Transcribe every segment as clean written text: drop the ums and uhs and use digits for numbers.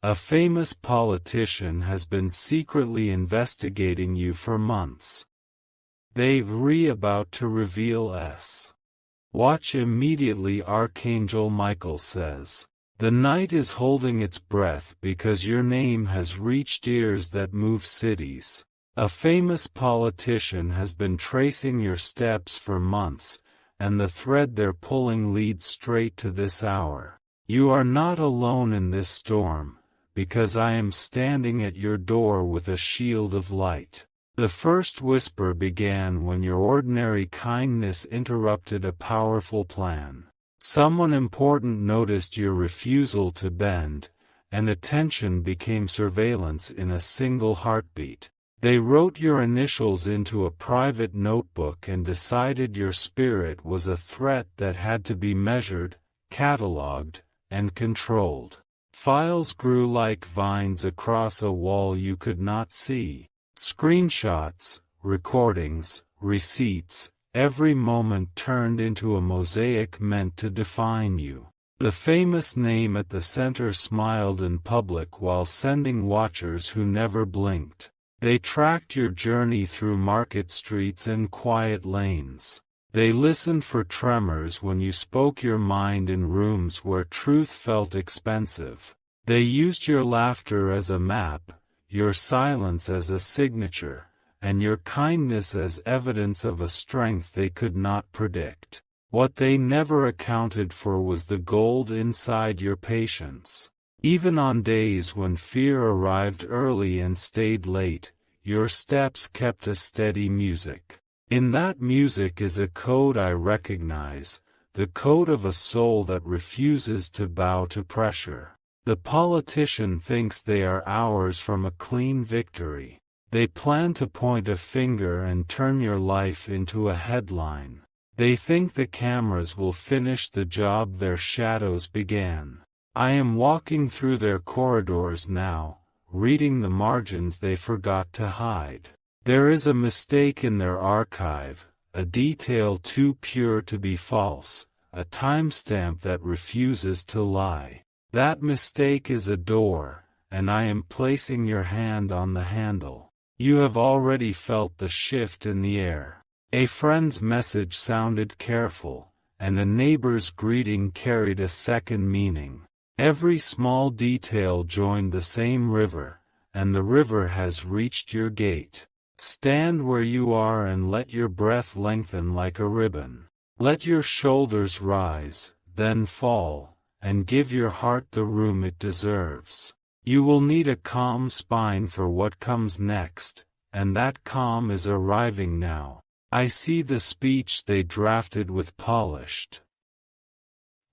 A famous politician has been secretly investigating you for months. They're about to reveal S. Watch immediately. Archangel Michael says, "The night is holding its breath because your name has reached ears that move cities." A famous politician has been tracing your steps for months, and the thread they're pulling leads straight to this hour. You are not alone in this storm, because I am standing at your door with a shield of light. The first whisper began when your ordinary kindness interrupted a powerful plan. Someone important noticed your refusal to bend, and attention became surveillance in a single heartbeat. They wrote your initials into a private notebook and decided your spirit was a threat that had to be measured, catalogued, and controlled. Files grew like vines across a wall you could not see. Screenshots, recordings, receipts, every moment turned into a mosaic meant to define you. The famous name at the center smiled in public while sending watchers who never blinked. They tracked your journey through market streets and quiet lanes. They listened for tremors when you spoke your mind in rooms where truth felt expensive. They used your laughter as a map, your silence as a signature, and your kindness as evidence of a strength they could not predict. What they never accounted for was the gold inside your patience. Even on days when fear arrived early and stayed late, your steps kept a steady music. In that music is a code I recognize, the code of a soul that refuses to bow to pressure. The politician thinks they are hours from a clean victory. They plan to point a finger and turn your life into a headline. They think the cameras will finish the job their shadows began. I am walking through their corridors now, reading the margins they forgot to hide. There is a mistake in their archive, a detail too pure to be false, a timestamp that refuses to lie. That mistake is a door, and I am placing your hand on the handle. You have already felt the shift in the air. A friend's message sounded careful, and a neighbor's greeting carried a second meaning. Every small detail joined the same river, and the river has reached your gate. Stand where you are and let your breath lengthen like a ribbon. Let your shoulders rise, then fall, and give your heart the room it deserves. You will need a calm spine for what comes next, and that calm is arriving now. I see the speech they drafted with polished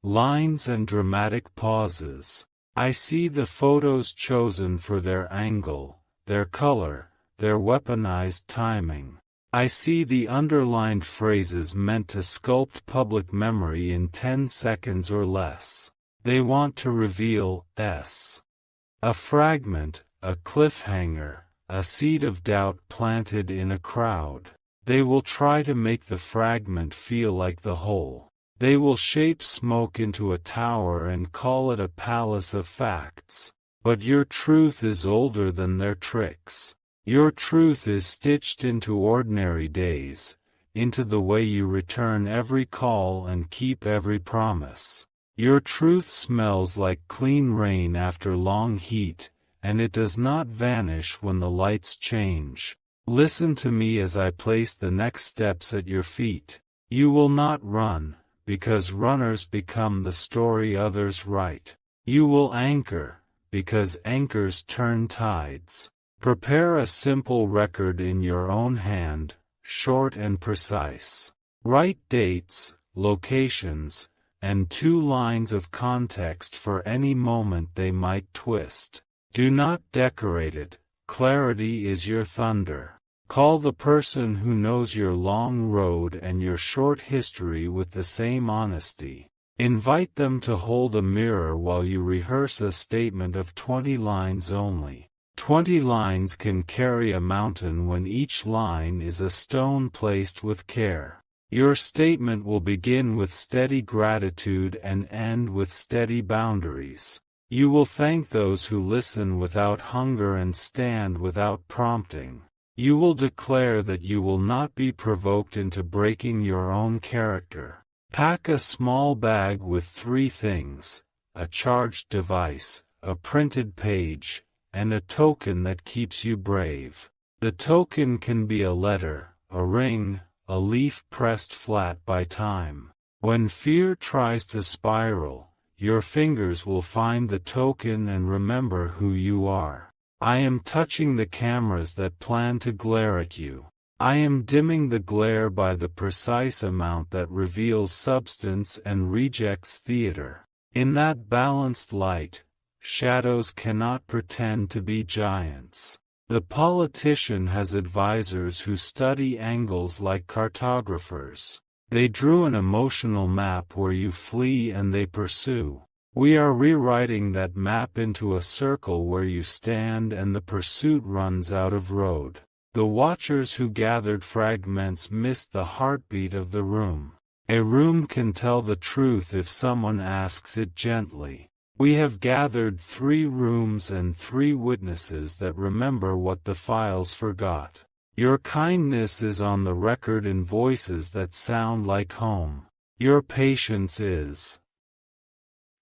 lines and dramatic pauses. I see the photos chosen for their angle, their color, their weaponized timing. I see the underlined phrases meant to sculpt public memory in 10 seconds or less. They want to reveal a fragment, a cliffhanger, a seed of doubt planted in a crowd. They will try to make the fragment feel like the whole. They will shape smoke into a tower and call it a palace of facts. But your truth is older than their tricks. Your truth is stitched into ordinary days, into the way you return every call and keep every promise. Your truth smells like clean rain after long heat, and it does not vanish when the lights change. Listen to me as I place the next steps at your feet. You will not run, because runners become the story others write. You will anchor, because anchors turn tides. Prepare a simple record in your own hand, short and precise. Write dates, locations, and 2 lines of context for any moment they might twist. Do not decorate it, clarity is your thunder. Call the person who knows your long road and your short history with the same honesty. Invite them to hold a mirror while you rehearse a statement of 20 lines only. 20 lines can carry a mountain when each line is a stone placed with care. Your statement will begin with steady gratitude and end with steady boundaries. You will thank those who listen without hunger and stand without prompting. You will declare that you will not be provoked into breaking your own character. Pack a small bag with 3 things: a charged device, a printed page, and a token that keeps you brave. The token can be a letter, a ring, a leaf pressed flat by time. When fear tries to spiral, your fingers will find the token and remember who you are. I am touching the cameras that plan to glare at you. I am dimming the glare by the precise amount that reveals substance and rejects theater. In that balanced light, shadows cannot pretend to be giants. The politician has advisors who study angles like cartographers. They drew an emotional map where you flee and they pursue. We are rewriting that map into a circle where you stand and the pursuit runs out of road. The watchers who gathered fragments missed the heartbeat of the room. A room can tell the truth if someone asks it gently. We have gathered 3 rooms and 3 witnesses that remember what the files forgot. Your kindness is on the record in voices that sound like home. Your patience is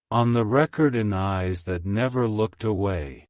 on the record in eyes that never looked away.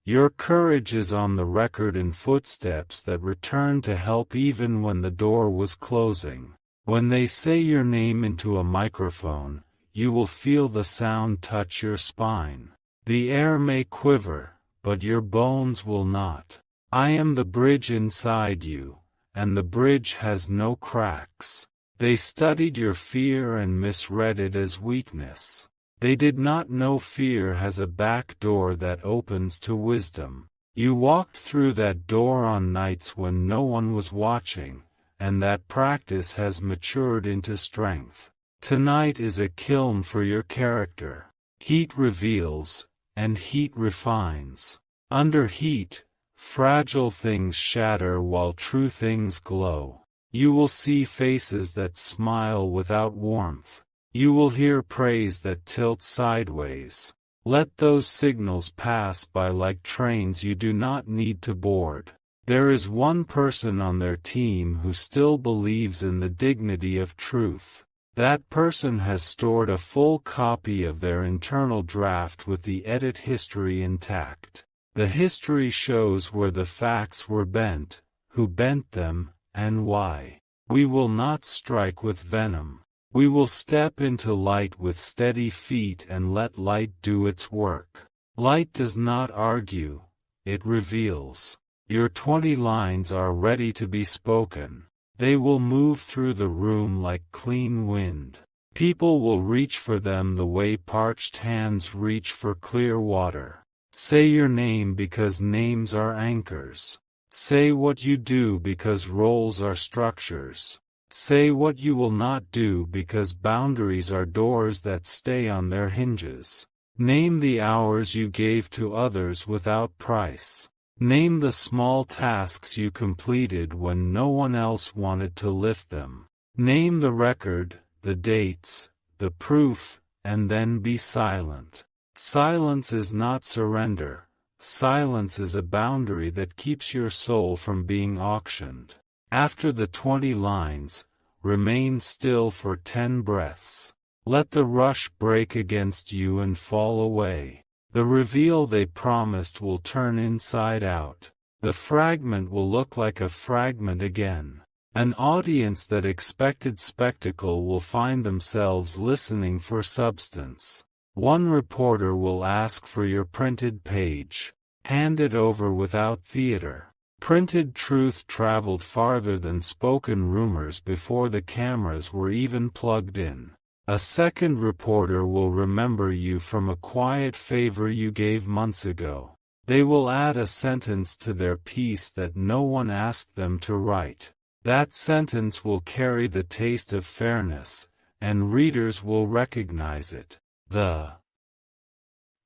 Your courage is on the record in footsteps that returned to help even when the door was closing. When they say your name into a microphone, you will feel the sound touch your spine. The air may quiver, but your bones will not. I am the bridge inside you, and the bridge has no cracks. They studied your fear and misread it as weakness. They did not know fear has a back door that opens to wisdom. You walked through that door on nights when no one was watching, and that practice has matured into strength. Tonight is a kiln for your character. Heat reveals, and heat refines. Under heat, fragile things shatter while true things glow. You will see faces that smile without warmth. You will hear praise that tilts sideways. Let those signals pass by like trains you do not need to board. There is one person on their team who still believes in the dignity of truth. That person has stored a full copy of their internal draft with the edit history intact. The history shows where the facts were bent, who bent them, and why. We will not strike with venom. We will step into light with steady feet and let light do its work. Light does not argue, it reveals. Your 20 lines are ready to be spoken. They will move through the room like clean wind. People will reach for them the way parched hands reach for clear water. Say your name because names are anchors. Say what you do because roles are structures. Say what you will not do because boundaries are doors that stay on their hinges. Name the hours you gave to others without price. Name the small tasks you completed when no one else wanted to lift them. Name the record, the dates, the proof, and then be silent. Silence is not surrender. Silence is a boundary that keeps your soul from being auctioned. After the 20 lines, remain still for 10 breaths. Let the rush break against you and fall away. The reveal they promised will turn inside out. The fragment will look like a fragment again. An audience that expected spectacle will find themselves listening for substance. One reporter will ask for your printed page. Hand it over without theater. Printed truth traveled farther than spoken rumors before the cameras were even plugged in. A second reporter will remember you from a quiet favor you gave months ago. They will add a sentence to their piece that no one asked them to write. That sentence will carry the taste of fairness, and readers will recognize it. The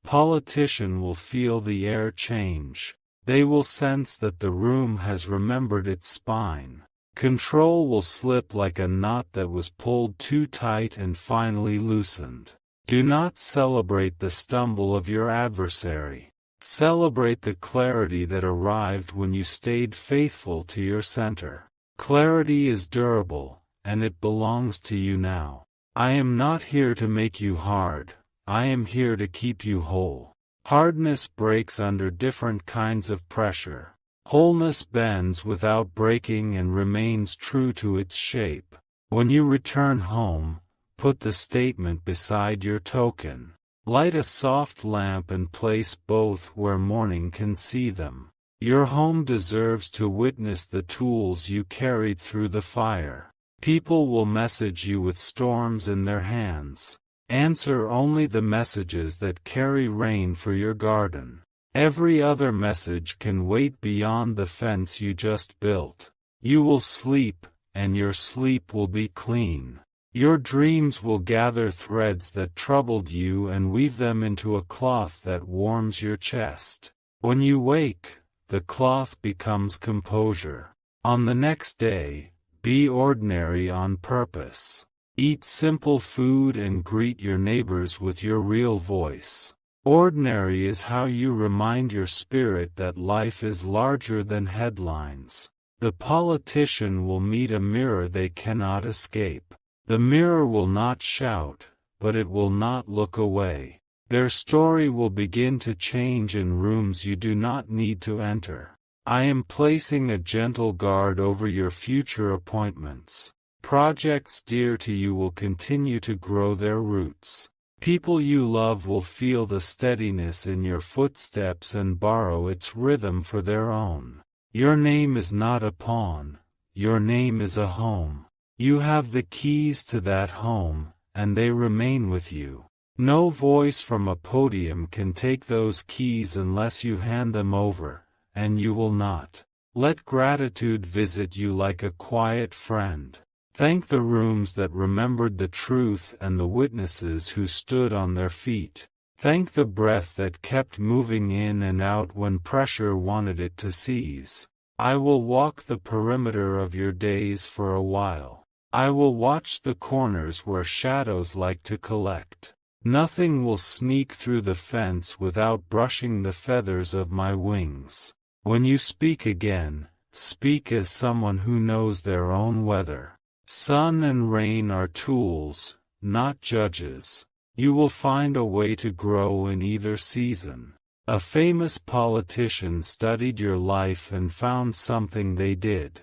politician will feel the air change. They will sense that the room has remembered its spine. Control will slip like a knot that was pulled too tight and finally loosened. Do not celebrate the stumble of your adversary. Celebrate the clarity that arrived when you stayed faithful to your center. Clarity is durable, and it belongs to you now. I am not here to make you hard, I am here to keep you whole. Hardness breaks under different kinds of pressure. Wholeness bends without breaking and remains true to its shape. When you return home, put the statement beside your token. Light a soft lamp and place both where morning can see them. Your home deserves to witness the tools you carried through the fire. People will message you with storms in their hands. Answer only the messages that carry rain for your garden. Every other message can wait beyond the fence you just built. You will sleep, and your sleep will be clean. Your dreams will gather threads that troubled you and weave them into a cloth that warms your chest. When you wake, the cloth becomes composure. On the next day, be ordinary on purpose. Eat simple food and greet your neighbors with your real voice. Ordinary is how you remind your spirit that life is larger than headlines. The politician will meet a mirror they cannot escape. The mirror will not shout, but it will not look away. Their story will begin to change in rooms you do not need to enter. I am placing a gentle guard over your future appointments. Projects dear to you will continue to grow their roots. People you love will feel the steadiness in your footsteps and borrow its rhythm for their own. Your name is not a pawn, your name is a home. You have the keys to that home, and they remain with you. No voice from a podium can take those keys unless you hand them over, and you will not. Let gratitude visit you like a quiet friend. Thank the rooms that remembered the truth and the witnesses who stood on their feet. Thank the breath that kept moving in and out when pressure wanted it to cease. I will walk the perimeter of your days for a while. I will watch the corners where shadows like to collect. Nothing will sneak through the fence without brushing the feathers of my wings. When you speak again, speak as someone who knows their own weather. Sun and rain are tools, not judges. You will find a way to grow in either season. A famous politician studied your life and found something they did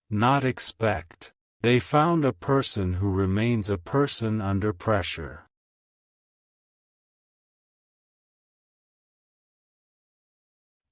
not expect. They found a person who remains a person under pressure.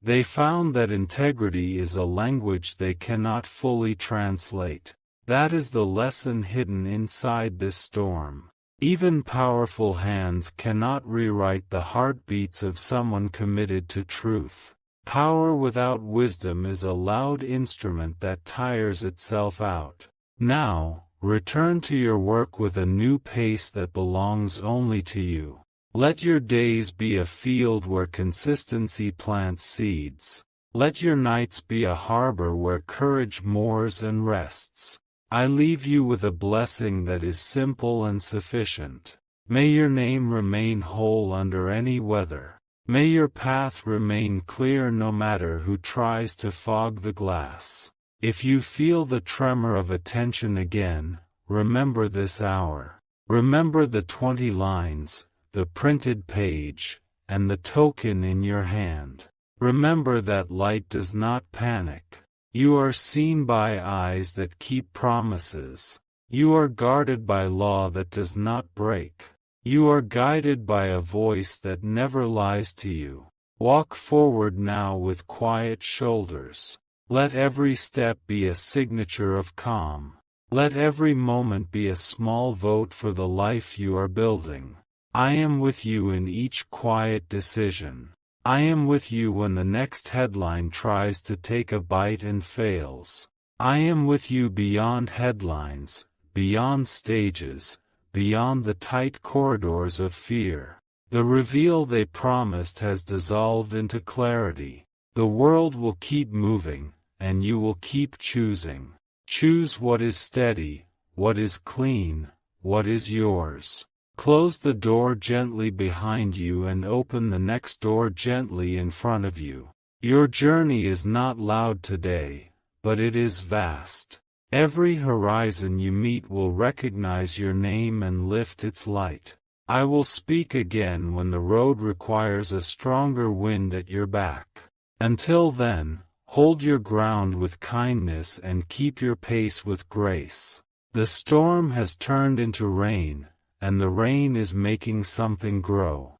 They found that integrity is a language they cannot fully translate. That is the lesson hidden inside this storm. Even powerful hands cannot rewrite the heartbeats of someone committed to truth. Power without wisdom is a loud instrument that tires itself out. Now, return to your work with a new pace that belongs only to you. Let your days be a field where consistency plants seeds. Let your nights be a harbor where courage moors and rests. I leave you with a blessing that is simple and sufficient. May your name remain whole under any weather. May your path remain clear no matter who tries to fog the glass. If you feel the tremor of attention again, remember this hour. Remember the 20 lines, the printed page, and the token in your hand. Remember that light does not panic. You are seen by eyes that keep promises. You are guarded by law that does not break. You are guided by a voice that never lies to you. Walk forward now with quiet shoulders. Let every step be a signature of calm. Let every moment be a small vote for the life you are building. I am with you in each quiet decision. I am with you when the next headline tries to take a bite and fails. I am with you beyond headlines, beyond stages, beyond the tight corridors of fear. The reveal they promised has dissolved into clarity. The world will keep moving, and you will keep choosing. Choose what is steady, what is clean, what is yours. Close the door gently behind you and open the next door gently in front of you. Your journey is not loud today, but it is vast. Every horizon you meet will recognize your name and lift its light. I will speak again when the road requires a stronger wind at your back. Until then, hold your ground with kindness and keep your pace with grace. The storm has turned into rain, and the rain is making something grow.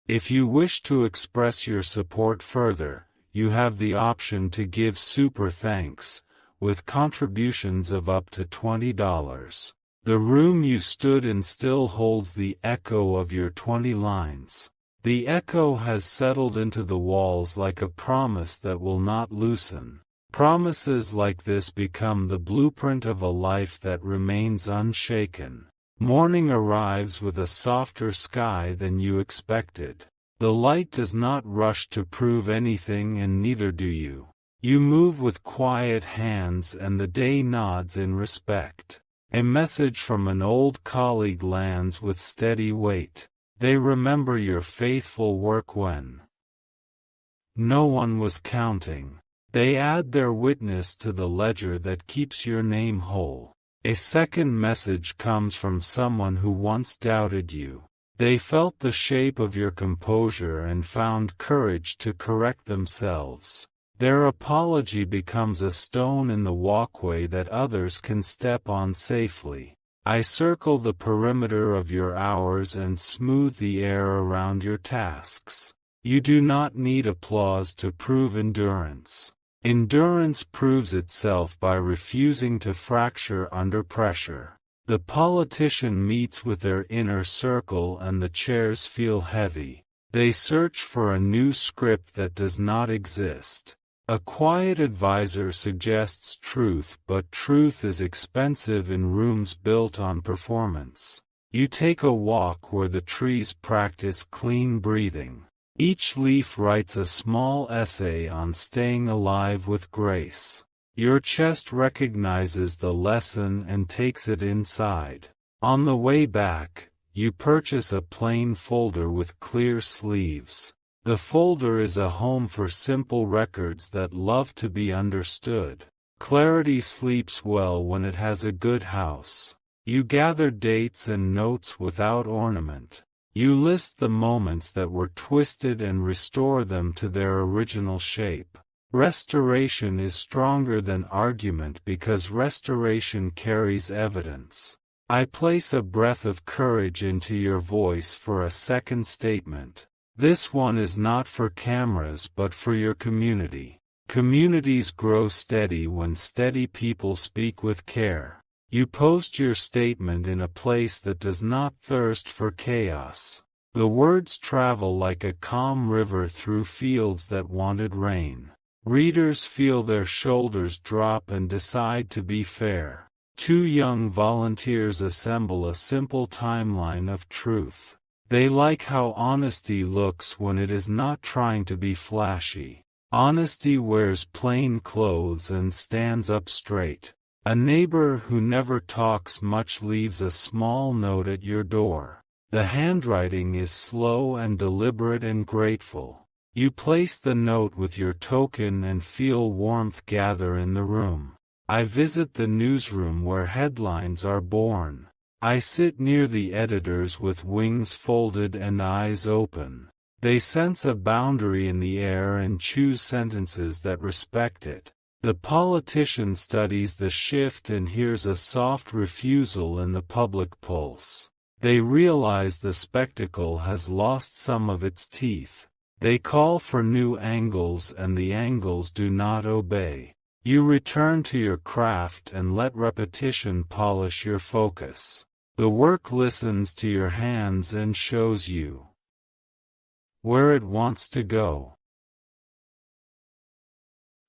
If you wish to express your support further, you have the option to give super thanks, with contributions of up to $20. The room you stood in still holds the echo of your 20 lines. The echo has settled into the walls like a promise that will not loosen. Promises like this become the blueprint of a life that remains unshaken. Morning arrives with a softer sky than you expected. The light does not rush to prove anything, and neither do you. You move with quiet hands and the day nods in respect. A message from an old colleague lands with steady weight. They remember your faithful work when no one was counting. They add their witness to the ledger that keeps your name whole. A second message comes from someone who once doubted you. They felt the shape of your composure and found courage to correct themselves. Their apology becomes a stone in the walkway that others can step on safely. I circle the perimeter of your hours and smooth the air around your tasks. You do not need applause to prove endurance. Endurance proves itself by refusing to fracture under pressure. The politician meets with their inner circle and the chairs feel heavy. They search for a new script that does not exist. A quiet advisor suggests truth, but truth is expensive in rooms built on performance. You take a walk where the trees practice clean breathing. Each leaf writes a small essay on staying alive with grace. Your chest recognizes the lesson and takes it inside. On the way back, you purchase a plain folder with clear sleeves. The folder is a home for simple records that love to be understood. Clarity sleeps well when it has a good house. You gather dates and notes without ornament. You list the moments that were twisted and restore them to their original shape. Restoration is stronger than argument because restoration carries evidence. I place a breath of courage into your voice for a second statement. This one is not for cameras but for your community. Communities grow steady when steady people speak with care. You post your statement in a place that does not thirst for chaos. The words travel like a calm river through fields that wanted rain. Readers feel their shoulders drop and decide to be fair. Two young volunteers assemble a simple timeline of truth. They like how honesty looks when it is not trying to be flashy. Honesty wears plain clothes and stands up straight. A neighbor who never talks much leaves a small note at your door. The handwriting is slow and deliberate and grateful. You place the note with your token and feel warmth gather in the room. I visit the newsroom where headlines are born. I sit near the editors with wings folded and eyes open. They sense a boundary in the air and choose sentences that respect it. The politician studies the shift and hears a soft refusal in the public pulse. They realize the spectacle has lost some of its teeth. They call for new angles and the angles do not obey. You return to your craft and let repetition polish your focus. The work listens to your hands and shows you where it wants to go.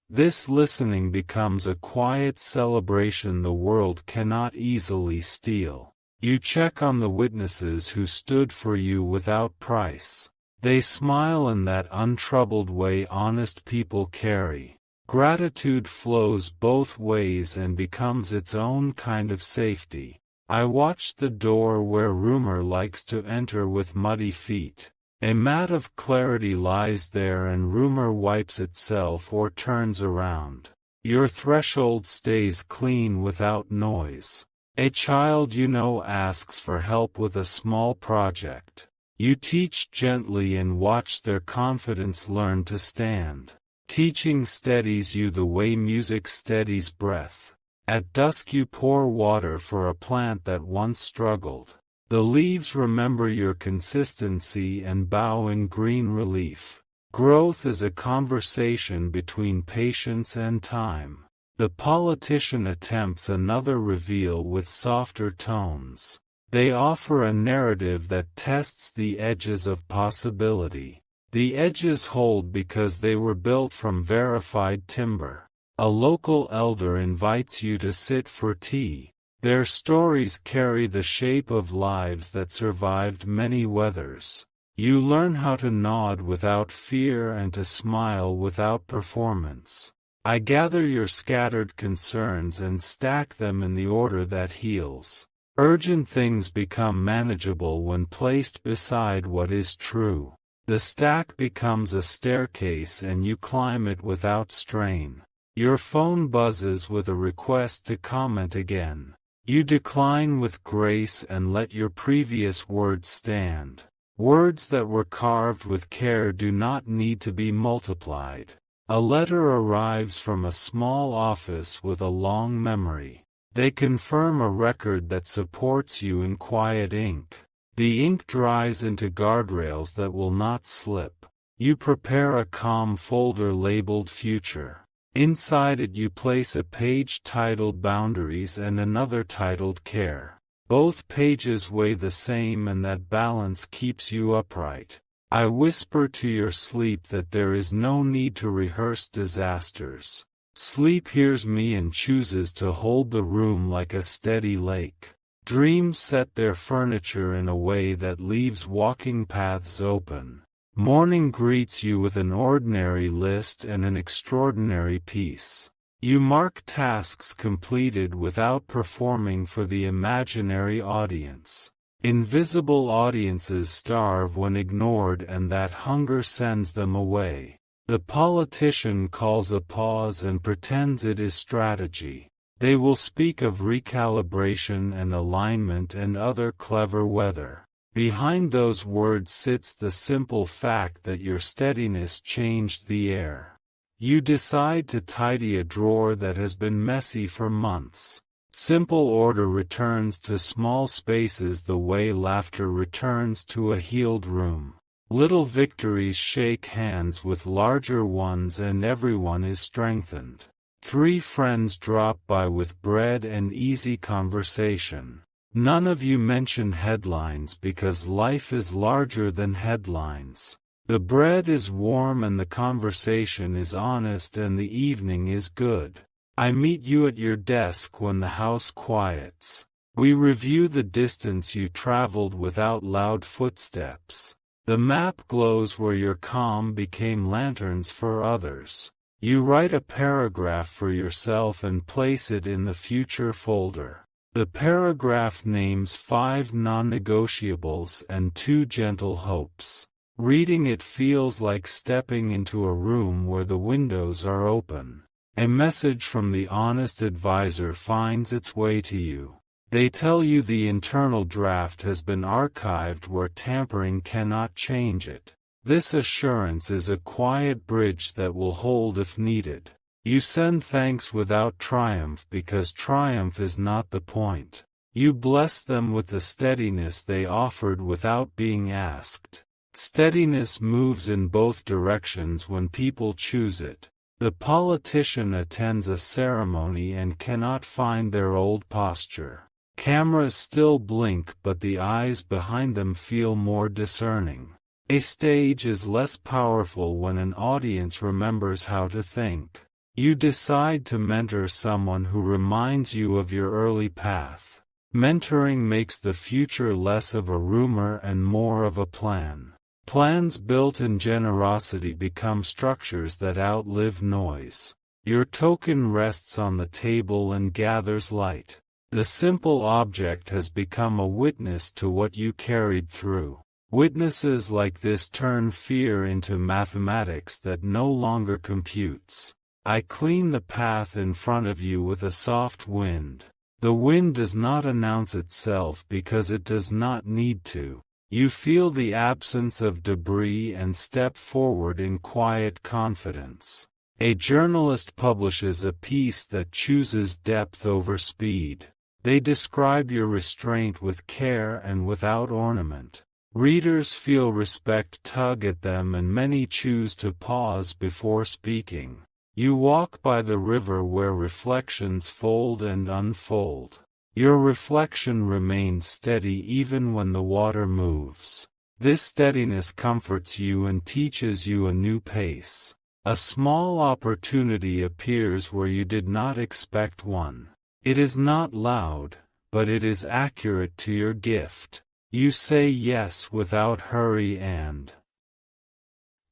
This listening becomes a quiet celebration the world cannot easily steal. You check on the witnesses who stood for you without price. They smile in that untroubled way honest people carry. Gratitude flows both ways and becomes its own kind of safety. I watch the door where rumor likes to enter with muddy feet. A mat of clarity lies there and rumor wipes itself or turns around. Your threshold stays clean without noise. A child you know asks for help with a small project. You teach gently and watch their confidence learn to stand. Teaching steadies you the way music steadies breath. At dusk you pour water for a plant that once struggled. The leaves remember your consistency and bow in green relief. Growth is a conversation between patience and time. The politician attempts another reveal with softer tones. They offer a narrative that tests the edges of possibility. The edges hold because they were built from verified timber. A local elder invites you to sit for tea. Their stories carry the shape of lives that survived many weathers. You learn how to nod without fear and to smile without performance. I gather your scattered concerns and stack them in the order that heals. Urgent things become manageable when placed beside what is true. The stack becomes a staircase and you climb it without strain. Your phone buzzes with a request to comment again. You decline with grace and let your previous words stand. Words that were carved with care do not need to be multiplied. A letter arrives from a small office with a long memory. They confirm a record that supports you in quiet ink. The ink dries into guardrails that will not slip. You prepare a calm folder labeled Future. Inside it you place a page titled Boundaries and another titled Care. Both pages weigh the same and that balance keeps you upright. I whisper to your sleep that there is no need to rehearse disasters. Sleep hears me and chooses to hold the room like a steady lake. Dreams set their furniture in a way that leaves walking paths open. Morning greets you with an ordinary list and an extraordinary peace. You mark tasks completed without performing for the imaginary audience. Invisible audiences starve when ignored and that hunger sends them away. The politician calls a pause and pretends it is strategy. They will speak of recalibration and alignment and other clever weather. Behind those words sits the simple fact that your steadiness changed the air. You decide to tidy a drawer that has been messy for months. Simple order returns to small spaces the way laughter returns to a healed room. Little victories shake hands with larger ones and everyone is strengthened. 3 friends drop by with bread and easy conversation. None of you mention headlines because life is larger than headlines. The bread is warm and the conversation is honest and the evening is good. I meet you at your desk when the house quiets. We review the distance you traveled without loud footsteps. The map glows where your calm became lanterns for others. You write a paragraph for yourself and place it in the future folder. The paragraph names 5 non-negotiables and 2 gentle hopes. Reading it feels like stepping into a room where the windows are open. A message from the honest advisor finds its way to you. They tell you the internal draft has been archived where tampering cannot change it. This assurance is a quiet bridge that will hold if needed. You send thanks without triumph because triumph is not the point. You bless them with the steadiness they offered without being asked. Steadiness moves in both directions when people choose it. The politician attends a ceremony and cannot find their old posture. Cameras still blink but the eyes behind them feel more discerning. A stage is less powerful when an audience remembers how to think. You decide to mentor someone who reminds you of your early path. Mentoring makes the future less of a rumor and more of a plan. Plans built in generosity become structures that outlive noise. Your token rests on the table and gathers light. The simple object has become a witness to what you carried through. Witnesses like this turn fear into mathematics that no longer computes. I clean the path in front of you with a soft wind. The wind does not announce itself because it does not need to. You feel the absence of debris and step forward in quiet confidence. A journalist publishes a piece that chooses depth over speed. They describe your restraint with care and without ornament. Readers feel respect tug at them, and many choose to pause before speaking. You walk by the river where reflections fold and unfold. Your reflection remains steady even when the water moves. This steadiness comforts you and teaches you a new pace. A small opportunity appears where you did not expect one. It is not loud, but it is accurate to your gift. You say yes without hurry, and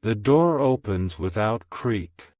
the door opens without creak.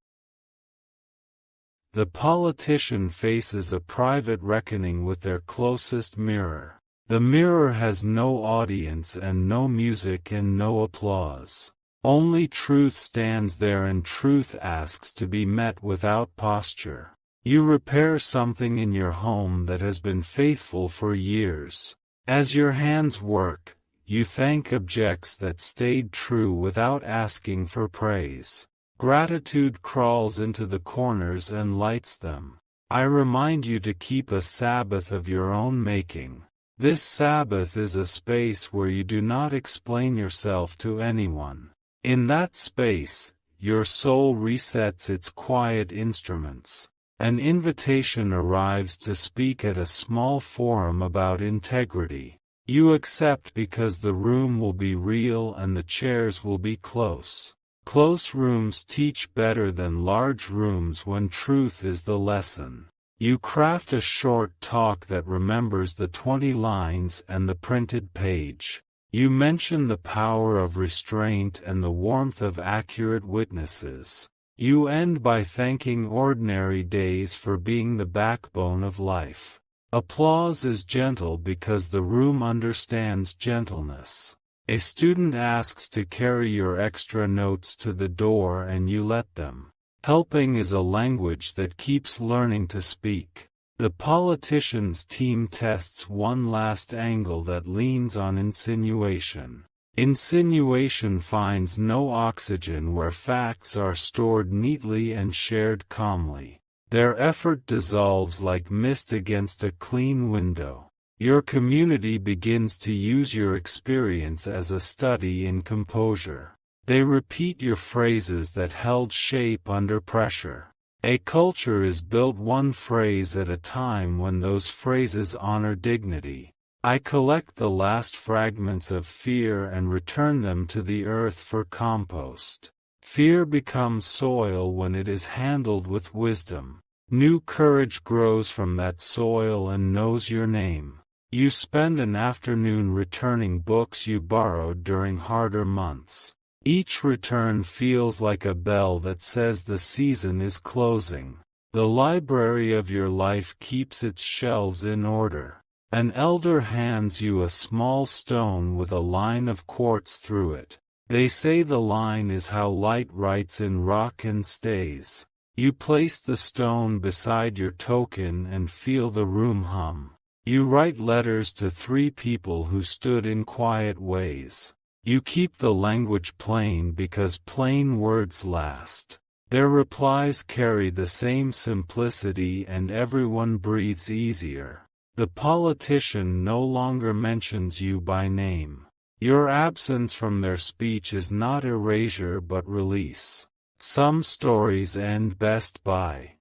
The politician faces a private reckoning with their closest mirror. The mirror has no audience and no music and no applause. Only truth stands there, and truth asks to be met without posture. You repair something in your home that has been faithful for years. As your hands work, you thank objects that stayed true without asking for praise. Gratitude crawls into the corners and lights them. I remind you to keep a Sabbath of your own making. This Sabbath is a space where you do not explain yourself to anyone. In that space, your soul resets its quiet instruments. An invitation arrives to speak at a small forum about integrity. You accept because the room will be real and the chairs will be close. Close rooms teach better than large rooms when truth is the lesson. You craft a short talk that remembers the 20 lines and the printed page. You mention the power of restraint and the warmth of accurate witnesses. You end by thanking ordinary days for being the backbone of life. Applause is gentle because the room understands gentleness. A student asks to carry your extra notes to the door and you let them. Helping is a language that keeps learning to speak. The politician's team tests one last angle that leans on insinuation. Insinuation finds no oxygen where facts are stored neatly and shared calmly. Their effort dissolves like mist against a clean window. Your community begins to use your experience as a study in composure. They repeat your phrases that held shape under pressure. A culture is built one phrase at a time when those phrases honor dignity. I collect the last fragments of fear and return them to the earth for compost. Fear becomes soil when it is handled with wisdom. New courage grows from that soil and knows your name. You spend an afternoon returning books you borrowed during harder months. Each return feels like a bell that says the season is closing. The library of your life keeps its shelves in order. An elder hands you a small stone with a line of quartz through it. They say the line is how light writes in rock and stays. You place the stone beside your token and feel the room hum. You write letters to 3 people who stood in quiet ways. You keep the language plain because plain words last. Their replies carry the same simplicity and everyone breathes easier. The politician no longer mentions you by name. Your absence from their speech is not erasure but release. Some stories end best by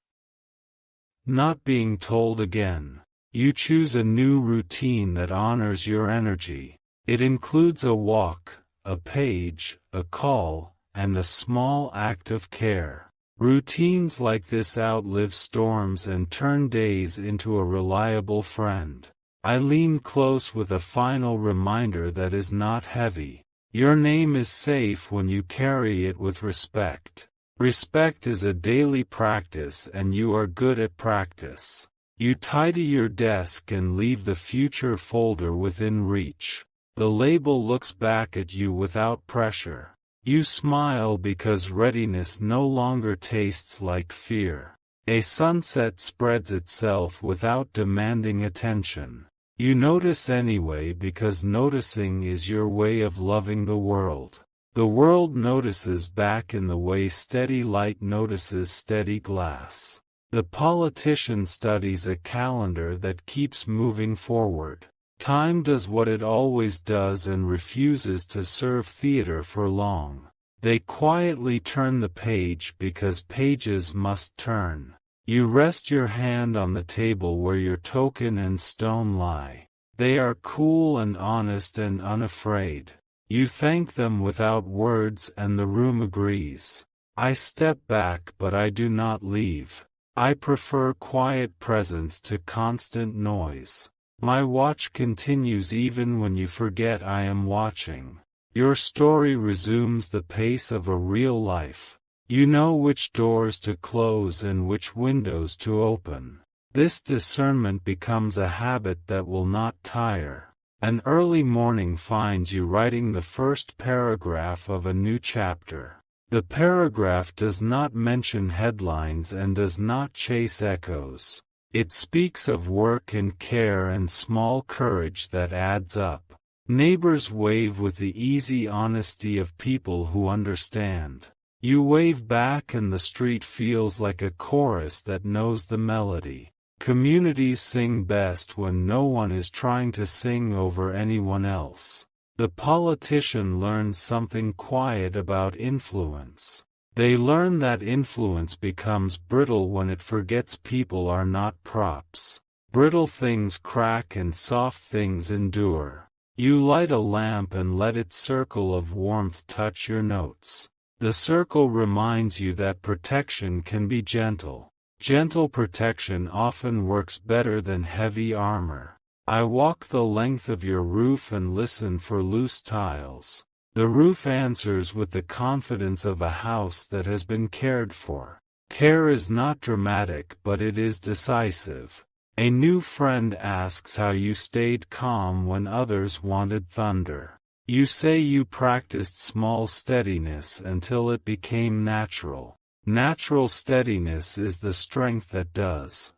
not being told again. You choose a new routine that honors your energy. It includes a walk, a page, a call, and a small act of care. Routines like this outlive storms and turn days into a reliable friend. I lean close with a final reminder that is not heavy. Your name is safe when you carry it with respect. Respect is a daily practice and you are good at practice. You tidy your desk and leave the future folder within reach. The label looks back at you without pressure. You smile because readiness no longer tastes like fear. A sunset spreads itself without demanding attention. You notice anyway because noticing is your way of loving the world. The world notices back in the way steady light notices steady glass. The politician studies a calendar that keeps moving forward. Time does what it always does and refuses to serve theater for long. They quietly turn the page because pages must turn. You rest your hand on the table where your token and stone lie. They are cool and honest and unafraid. You thank them without words and the room agrees. I step back but I do not leave. I prefer quiet presence to constant noise. My watch continues even when you forget I am watching. Your story resumes the pace of a real life. You know which doors to close and which windows to open. This discernment becomes a habit that will not tire. An early morning finds you writing the first paragraph of a new chapter. The paragraph does not mention headlines and does not chase echoes. It speaks of work and care and small courage that adds up. Neighbors wave with the easy honesty of people who understand. You wave back and the street feels like a chorus that knows the melody. Communities sing best when no one is trying to sing over anyone else. The politician learns something quiet about influence. They learn that influence becomes brittle when it forgets people are not props. Brittle things crack and soft things endure. You light a lamp and let its circle of warmth touch your notes. The circle reminds you that protection can be gentle. Gentle protection often works better than heavy armor. I walk the length of your roof and listen for loose tiles. The roof answers with the confidence of a house that has been cared for. Care is not dramatic but it is decisive. A new friend asks how you stayed calm when others wanted thunder. You say you practiced small steadiness until it became natural. Natural steadiness is the strength that does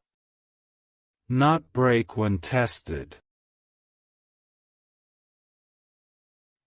not break when tested.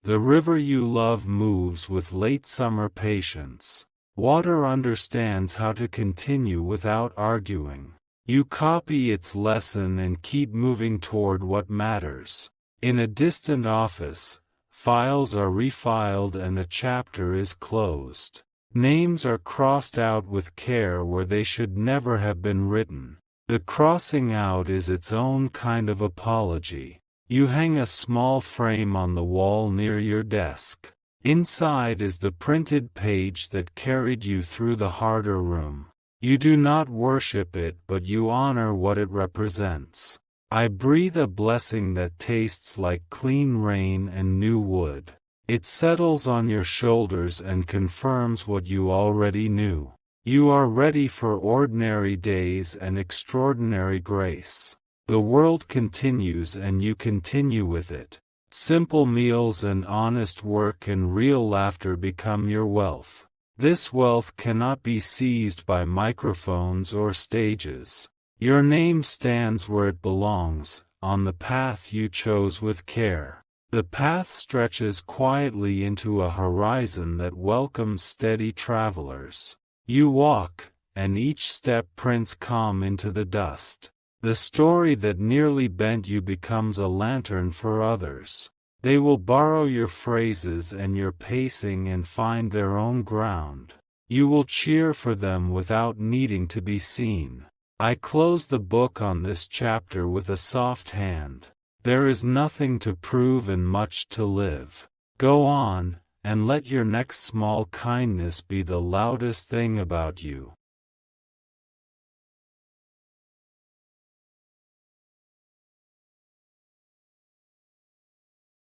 The river you love moves with late summer patience. Water understands how to continue without arguing. You copy its lesson and keep moving toward what matters. In a distant office, files are refiled and a chapter is closed. Names are crossed out with care where they should never have been written. The crossing out is its own kind of apology. You hang a small frame on the wall near your desk. Inside is the printed page that carried you through the harder room. You do not worship it but you honor what it represents. I breathe a blessing that tastes like clean rain and new wood. It settles on your shoulders and confirms what you already knew. You are ready for ordinary days and extraordinary grace. The world continues and you continue with it. Simple meals and honest work and real laughter become your wealth. This wealth cannot be seized by microphones or stages. Your name stands where it belongs, on the path you chose with care. The path stretches quietly into a horizon that welcomes steady travelers. You walk, and each step prints calm into the dust. The story that nearly bent you becomes a lantern for others. They will borrow your phrases and your pacing and find their own ground. You will cheer for them without needing to be seen. I close the book on this chapter with a soft hand. There is nothing to prove and much to live. Go on, and let your next small kindness be the loudest thing about you.